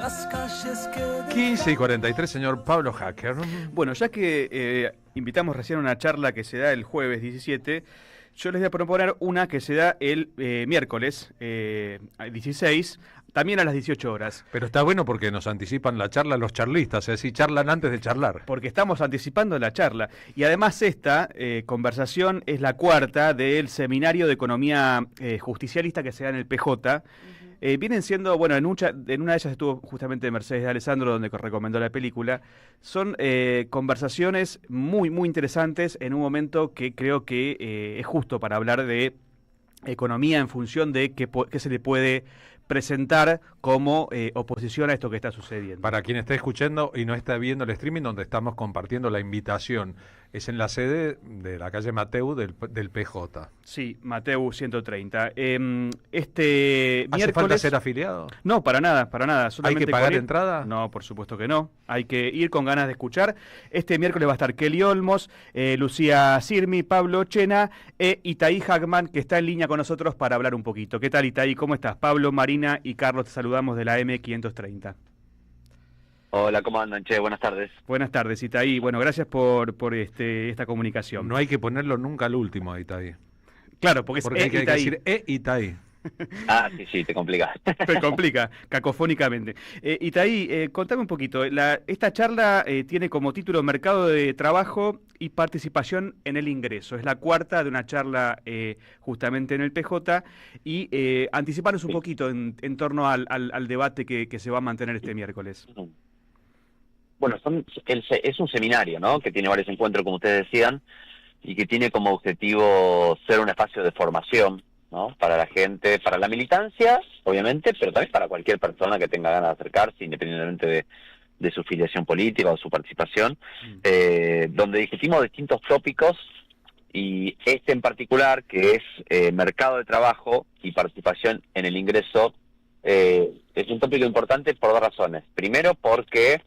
15:43, señor Pablo Hacker. Bueno, ya que invitamos recién a una charla que se da el jueves 17, yo les voy a proponer una que se da el miércoles 16, también a las 18 horas. Pero está bueno porque nos anticipan la charla los charlistas, es decir, charlan antes de charlar. Porque estamos anticipando la charla. Y además esta conversación es la cuarta del seminario de economía justicialista que se da en el PJ. Vienen siendo, bueno, en una de ellas estuvo justamente Mercedes de Alessandro, donde recomendó la película. Son conversaciones muy, muy interesantes en un momento que creo que es justo para hablar de economía en función de qué se le puede presentar como oposición a esto que está sucediendo. Para quien esté escuchando y no está viendo el streaming, donde estamos compartiendo la invitación, es en la sede de la calle Mateu del PJ. Sí, Mateu 130. ¿Hace Miércoles... falta ser afiliado? No, para nada, para nada. ¿Hay que pagar entrada? No, por supuesto que no. Hay que ir con ganas de escuchar. Este miércoles va a estar Kelly Olmos, Lucía Sirmi, Pablo Chena e Itaí Hackman, que está en línea con nosotros para hablar un poquito. ¿Qué tal, Itaí? ¿Cómo estás? Pablo, Marina y Carlos, te saludamos de la M530. Hola, ¿cómo andan, che? Buenas tardes. Buenas tardes, Itaí. Bueno, gracias por esta comunicación. No hay que ponerlo nunca al último, Itaí. Claro, porque hay que decir Itaí. Ah, sí, te complica. Te complica, cacofónicamente. Itaí, contame un poquito. Esta charla tiene como título Mercado de Trabajo y Participación en el Ingreso. Es la cuarta de una charla justamente en el PJ. Y anticiparos un poquito en torno al debate que se va a mantener este miércoles. Bueno, es un seminario, ¿no? Que tiene varios encuentros, como ustedes decían, y que tiene como objetivo ser un espacio de formación, ¿no? Para la gente, para la militancia, obviamente, pero también para cualquier persona que tenga ganas de acercarse, independientemente de su filiación política o su participación, donde discutimos distintos tópicos, y este en particular, que es mercado de trabajo y participación en el ingreso, es un tópico importante por dos razones. Primero, porque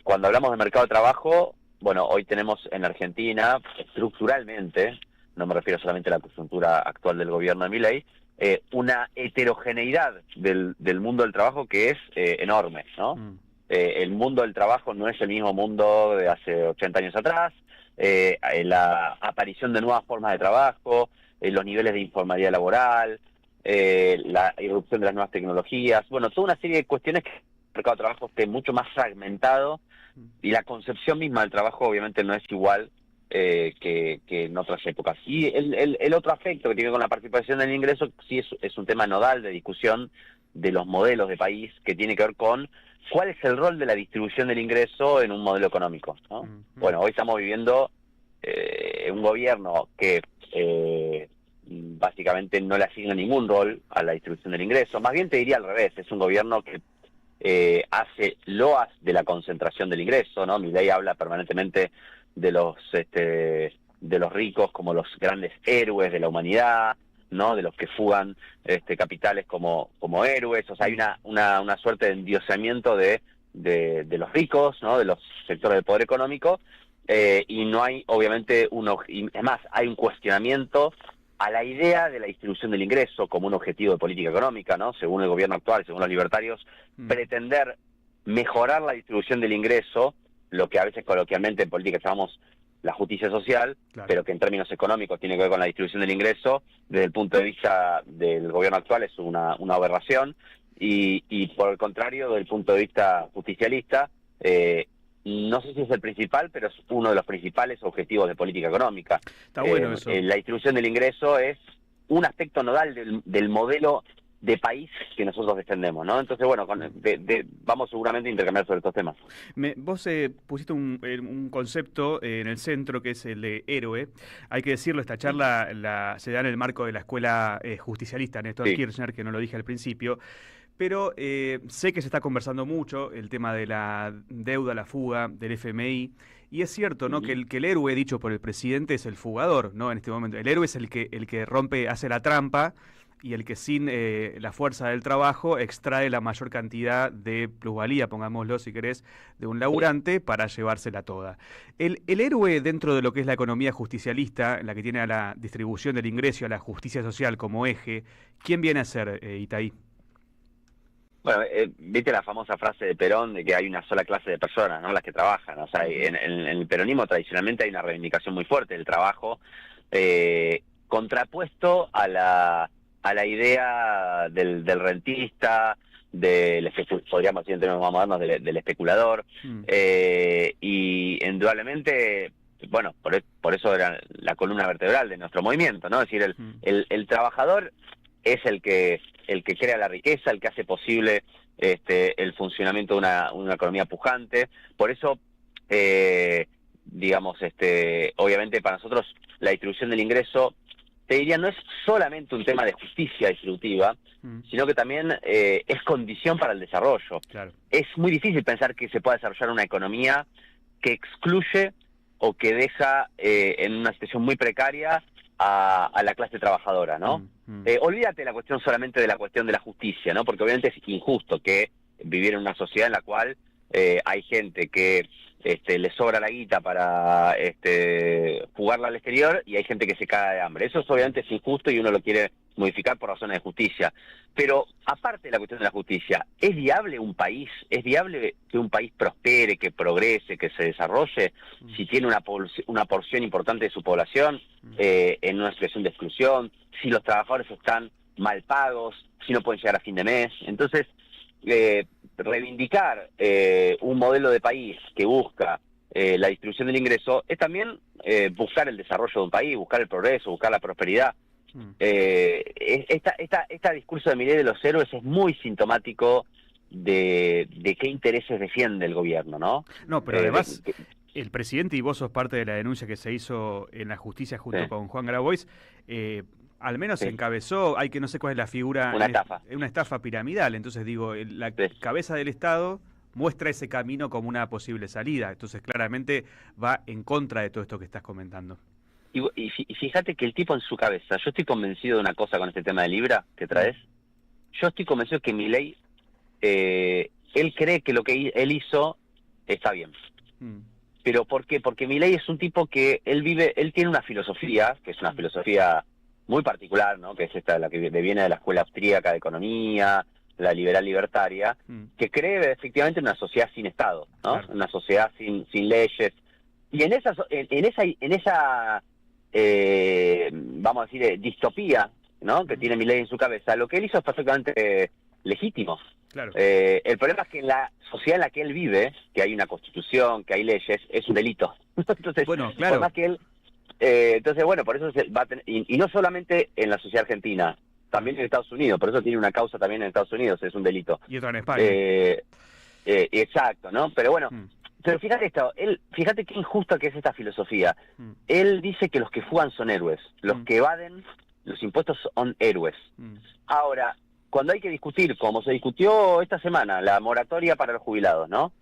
cuando hablamos de mercado de trabajo, bueno, hoy tenemos en Argentina, estructuralmente, no me refiero solamente a la coyuntura actual del gobierno de Milei, una heterogeneidad del mundo del trabajo que es enorme, ¿no? El mundo del trabajo no es el mismo mundo de hace 80 años atrás, la aparición de nuevas formas de trabajo, los niveles de informalidad laboral, la irrupción de las nuevas tecnologías, bueno, toda una serie de cuestiones que el mercado de trabajo esté mucho más fragmentado, y la concepción misma del trabajo obviamente no es igual que en otras épocas. Y el otro aspecto que tiene con la participación del ingreso, sí es un tema nodal de discusión de los modelos de país, que tiene que ver con cuál es el rol de la distribución del ingreso en un modelo económico, ¿no? Bueno, hoy estamos viviendo un gobierno que básicamente no le asigna ningún rol a la distribución del ingreso. Más bien te diría al revés, es un gobierno que hace loas de la concentración del ingreso, ¿no? Milei habla permanentemente de los ricos como los grandes héroes de la humanidad, ¿no? De los que fugan capitales como héroes. O sea, hay una suerte de endiosamiento de los ricos, ¿no? De los sectores del poder económico, y no hay, obviamente, es más, hay un cuestionamiento a la idea de la distribución del ingreso como un objetivo de política económica, ¿no? Según el gobierno actual, según los libertarios, pretender mejorar la distribución del ingreso, lo que a veces coloquialmente en política llamamos la justicia social, claro, pero que en términos económicos tiene que ver con la distribución del ingreso, desde el punto de vista del gobierno actual es una aberración, y por el contrario, desde el punto de vista justicialista, no sé si es el principal, pero es uno de los principales objetivos de política económica. Está bueno eso. La distribución del ingreso es un aspecto nodal del modelo de país que nosotros defendemos, ¿no? Entonces, bueno, vamos seguramente a intercambiar sobre estos temas. Vos pusiste un concepto en el centro, que es el de héroe. Hay que decirlo, esta charla se da en el marco de la escuela justicialista Néstor Kirchner, que no lo dije al principio, pero sé que se está conversando mucho el tema de la deuda, la fuga del FMI, y es cierto, ¿no? Que el héroe dicho por el presidente es el fugador, ¿no? En este momento, el héroe es el que rompe, hace la trampa, y el que sin la fuerza del trabajo extrae la mayor cantidad de plusvalía, pongámoslo si querés, de un laburante para llevársela toda. El héroe dentro de lo que es la economía justicialista, la que tiene a la distribución del ingreso, a la justicia social como eje, ¿quién viene a ser, Itaí? Bueno, viste la famosa frase de Perón de que hay una sola clase de personas, ¿no? Las que trabajan. O sea, en el peronismo tradicionalmente hay una reivindicación muy fuerte del trabajo, contrapuesto a la idea del rentista, podríamos decir en términos más modernos, del especulador, y indudablemente, bueno, por eso era la columna vertebral de nuestro movimiento, ¿no? Es decir, el trabajador es el que crea la riqueza, el que hace posible el funcionamiento de una economía pujante. Por eso, digamos, obviamente para nosotros la distribución del ingreso, te diría, no es solamente un tema de justicia distributiva, sino que también es condición para el desarrollo. Claro. Es muy difícil pensar que se pueda desarrollar una economía que excluye o que deja en una situación muy precaria a la clase trabajadora, ¿no? Olvídate solamente de la cuestión de la justicia, ¿no? Porque obviamente es injusto que vivir en una sociedad en la cual hay gente que le sobra la guita para jugarla al exterior y hay gente que se caga de hambre. Eso obviamente es injusto y uno lo quiere modificar por razones de justicia. Pero aparte de la cuestión de la justicia, ¿es viable un país? ¿Es viable que un país prospere, que progrese, que se desarrolle si tiene una porción importante de su población en una situación de exclusión, si los trabajadores están mal pagos, si no pueden llegar a fin de mes? Entonces, reivindicar un modelo de país que busca la distribución del ingreso es también buscar el desarrollo de un país, buscar el progreso, buscar la prosperidad. Este discurso de Milei de los héroes es muy sintomático de qué intereses defiende el gobierno, ¿no? No, pero además el presidente, y vos sos parte de la denuncia que se hizo en la justicia junto con Juan Grabois, al menos encabezó, hay que no sé cuál es la figura, una estafa piramidal. Entonces digo, la cabeza del Estado muestra ese camino como una posible salida. Entonces claramente va en contra de todo esto que estás comentando. Y fíjate que el tipo en su cabeza, yo estoy convencido de una cosa con este tema de Libra que traes. Yo estoy convencido que Milei, él cree que lo que él hizo está bien. ¿Pero por qué? Porque Milei es un tipo que él tiene una filosofía, que es una filosofía muy particular, ¿no? Que es esta, la que viene de la escuela austríaca de economía, la liberal libertaria, que cree efectivamente en una sociedad sin Estado, ¿no? Claro. Una sociedad sin leyes. Y en esa vamos a decir, distopía, ¿no? Que tiene Milei en su cabeza, lo que él hizo es perfectamente legítimo. Claro. El problema es que en la sociedad en la que él vive, que hay una constitución, que hay leyes, es un delito. Entonces, bueno, claro. Por más que él, entonces, bueno, por eso va a tener, y no solamente en la sociedad argentina, también en Estados Unidos, por eso tiene una causa también en Estados Unidos, es un delito. Y otra en España. Exacto, ¿no? Pero bueno, pero fíjate qué injusta que es esta filosofía. Él dice que los que fugan son héroes, los que evaden los impuestos son héroes. Ahora, cuando hay que discutir, como se discutió esta semana, la moratoria para los jubilados, ¿no?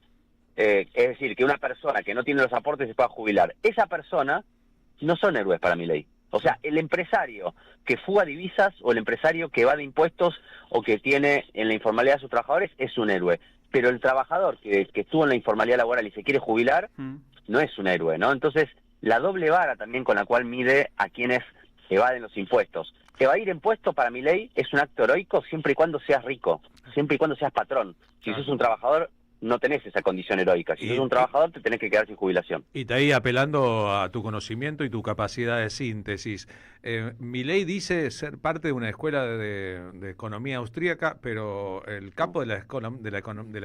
Es decir, que una persona que no tiene los aportes se pueda jubilar. Esa persona no son héroes para Milei. O sea, el empresario que fuga divisas o el empresario que evade impuestos o que tiene en la informalidad a sus trabajadores es un héroe. Pero el trabajador que estuvo en la informalidad laboral y se quiere jubilar no es un héroe, ¿no? Entonces, la doble vara también con la cual mide a quienes evaden los impuestos. Evadir impuestos para Milei es un acto heroico siempre y cuando seas rico, siempre y cuando seas patrón. Si sos un trabajador, no tenés esa condición heroica. Si sos un trabajador, te tenés que quedar sin jubilación. Y te ahí apelando a tu conocimiento y tu capacidad de síntesis. Milei dice ser parte de una escuela de economía austríaca, pero el capo de la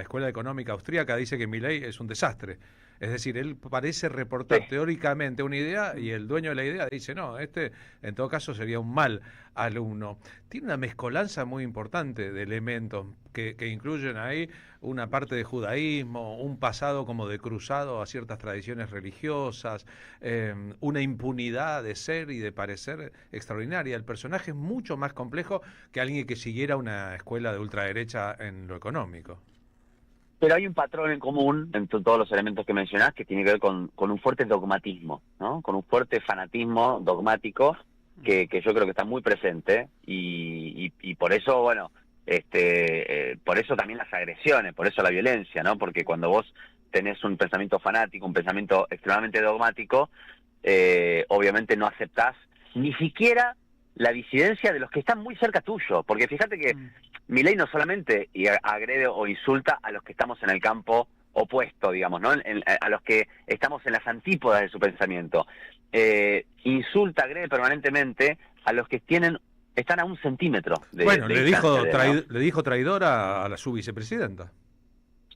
escuela económica austríaca dice que Milei es un desastre. Es decir, él parece reportar teóricamente una idea y el dueño de la idea dice, no, en todo caso sería un mal alumno. Tiene una mezcolanza muy importante de elementos que incluyen ahí una parte de judaísmo, un pasado como de cruzado a ciertas tradiciones religiosas, una impunidad de ser y de parecer extraordinaria. El personaje es mucho más complejo que alguien que siguiera una escuela de ultraderecha en lo económico. Pero hay un patrón en común entre todos los elementos que mencionás que tiene que ver con un fuerte dogmatismo, ¿no? Con un fuerte fanatismo dogmático que yo creo que está muy presente y por eso, bueno, por eso también las agresiones, por eso la violencia, ¿no? Porque cuando vos tenés un pensamiento fanático, un pensamiento extremadamente dogmático, obviamente no aceptás ni siquiera la disidencia de los que están muy cerca tuyo, porque fíjate que Milei no solamente agrede o insulta a los que estamos en el campo opuesto, digamos, ¿no? A los que estamos en las antípodas de su pensamiento. Insulta, agrede permanentemente a los que están a 1 centímetro de Bueno, de le dijo traidora a su vicepresidenta.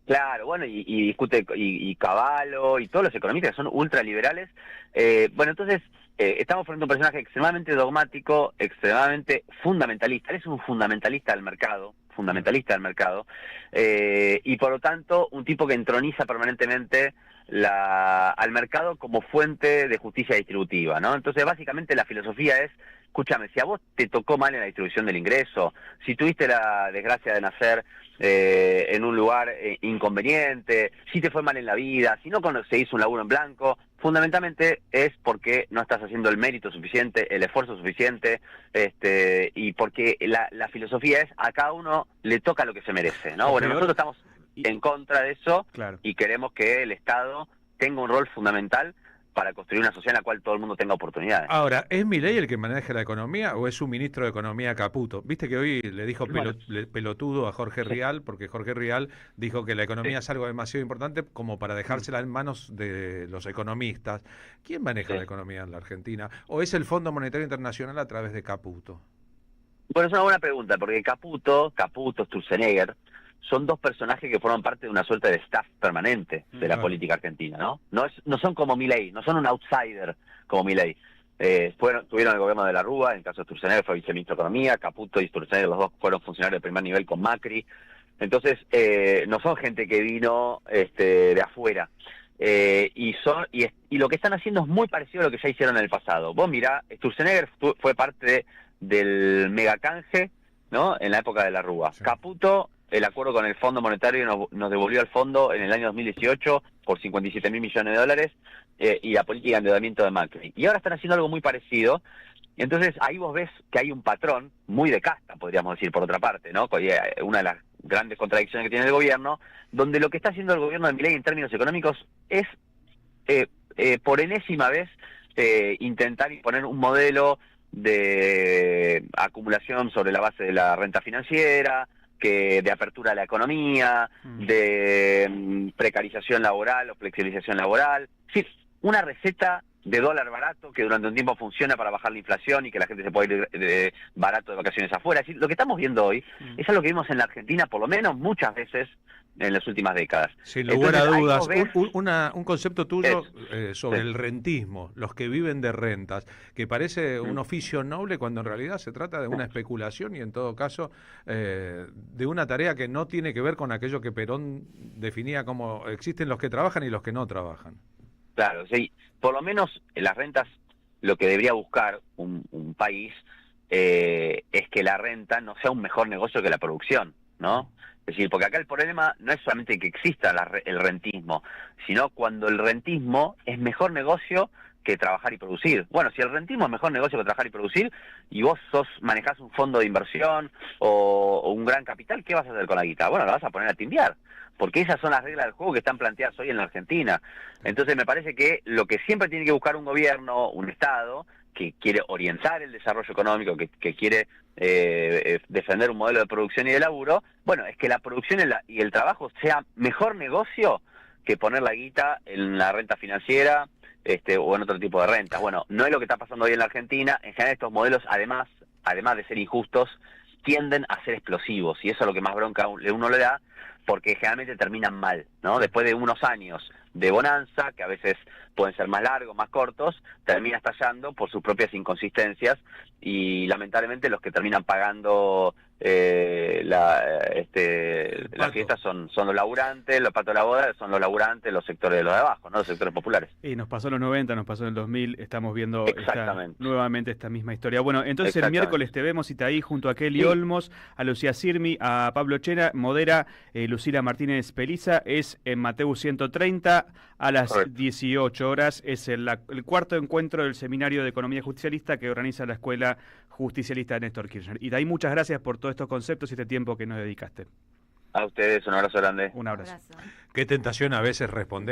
Claro, bueno, y discute, y Cavallo, y todos los economistas que son ultraliberales. Bueno, entonces, estamos frente a un personaje extremadamente dogmático, extremadamente fundamentalista. Él es un fundamentalista del mercado, y por lo tanto, un tipo que entroniza permanentemente al mercado como fuente de justicia distributiva, ¿no? Entonces, básicamente, la filosofía es: escúchame, si a vos te tocó mal en la distribución del ingreso, si tuviste la desgracia de nacer en un lugar inconveniente, si te fue mal en la vida, si no conseguís un laburo en blanco, fundamentalmente es porque no estás haciendo el mérito suficiente, el esfuerzo suficiente, y porque la filosofía es: a cada uno le toca lo que se merece, ¿no? Bueno, nosotros estamos en contra de eso, claro, y queremos que el Estado tenga un rol fundamental para construir una sociedad en la cual todo el mundo tenga oportunidades. Ahora, ¿es Milei el que maneja la economía o es un ministro de Economía Caputo? Viste que hoy le dijo pelotudo a Jorge Rial, porque Jorge Rial dijo que la economía es algo demasiado importante como para dejársela en manos de los economistas. ¿Quién maneja la economía en la Argentina? ¿O es el Fondo Monetario Internacional a través de Caputo? Bueno, es una buena pregunta, porque Caputo, Sturzenegger, son dos personajes que forman parte de una suerte de staff permanente de la política argentina, ¿no? No son como Milei, no son un outsider como Milei. Tuvieron el gobierno de la Rúa, en el caso de Sturzenegger fue viceministro de Economía, Caputo y Sturzenegger, los dos fueron funcionarios de primer nivel con Macri. Entonces, no son gente que vino de afuera. Y lo que están haciendo es muy parecido a lo que ya hicieron en el pasado. Vos mirá, Sturzenegger fue parte del megacanje, ¿no? En la época de la Rúa. Sí. Caputo, el acuerdo con el Fondo Monetario nos devolvió al fondo en el año 2018 por 57.000 millones de dólares, y la política de endeudamiento de Macri. Y ahora están haciendo algo muy parecido. Entonces ahí vos ves que hay un patrón muy de casta, podríamos decir, por otra parte, ¿no? Una de las grandes contradicciones que tiene el gobierno, donde lo que está haciendo el gobierno de Milei en términos económicos es, por enésima vez, intentar imponer un modelo de acumulación sobre la base de la renta financiera, de apertura a la economía, de precarización laboral o flexibilización laboral. Sí, una receta de dólar barato que durante un tiempo funciona para bajar la inflación y que la gente se pueda ir barato de vacaciones afuera. Es decir, lo que estamos viendo hoy es algo que vimos en la Argentina por lo menos muchas veces en las últimas décadas. Sin lugar a dudas, un concepto tuyo sobre el rentismo, los que viven de rentas, que parece un oficio noble cuando en realidad se trata de una especulación y en todo caso de una tarea que no tiene que ver con aquello que Perón definía como existen los que trabajan y los que no trabajan. Claro, sí, por lo menos en las rentas lo que debería buscar un país es que la renta no sea un mejor negocio que la producción, ¿no? Es decir, porque acá el problema no es solamente que exista el rentismo, sino cuando el rentismo es mejor negocio que trabajar y producir. Bueno, si el rentismo es mejor negocio que trabajar y producir, y vos manejás un fondo de inversión o un gran capital, ¿qué vas a hacer con la guita? Bueno, la vas a poner a timbiar, porque esas son las reglas del juego que están planteadas hoy en la Argentina. Entonces me parece que lo que siempre tiene que buscar un gobierno, un Estado, que quiere orientar el desarrollo económico, que quiere defender un modelo de producción y de laburo, bueno, es que la producción y el trabajo sea mejor negocio que poner la guita en la renta financiera o en otro tipo de rentas. Bueno, no es lo que está pasando hoy en la Argentina. En general estos modelos, además de ser injustos, tienden a ser explosivos, y eso es lo que más bronca uno le da, porque generalmente terminan mal, ¿no? Después de unos años de bonanza, que a veces pueden ser más largos, más cortos, termina estallando por sus propias inconsistencias, y lamentablemente los que terminan pagando las fiestas son los laburantes, los patos de la boda son los laburantes, los sectores de los de abajo, ¿no? Los sectores populares. Y nos pasó en los 90, nos pasó en el 2000, estamos viendo nuevamente esta misma historia. Bueno, entonces el miércoles te vemos y te ahí junto a Kelly Olmos, a Lucía Sirmi, a Pablo Chena, modera Lucila Martínez Peliza, es en Mateus 130 a las 18 horas, es el cuarto encuentro del Seminario de Economía Justicialista que organiza la Escuela Justicialista de Néstor Kirchner. Y de ahí muchas gracias por todos estos conceptos y este tiempo que nos dedicaste. A ustedes, un abrazo grande. Un abrazo. Qué tentación a veces responder.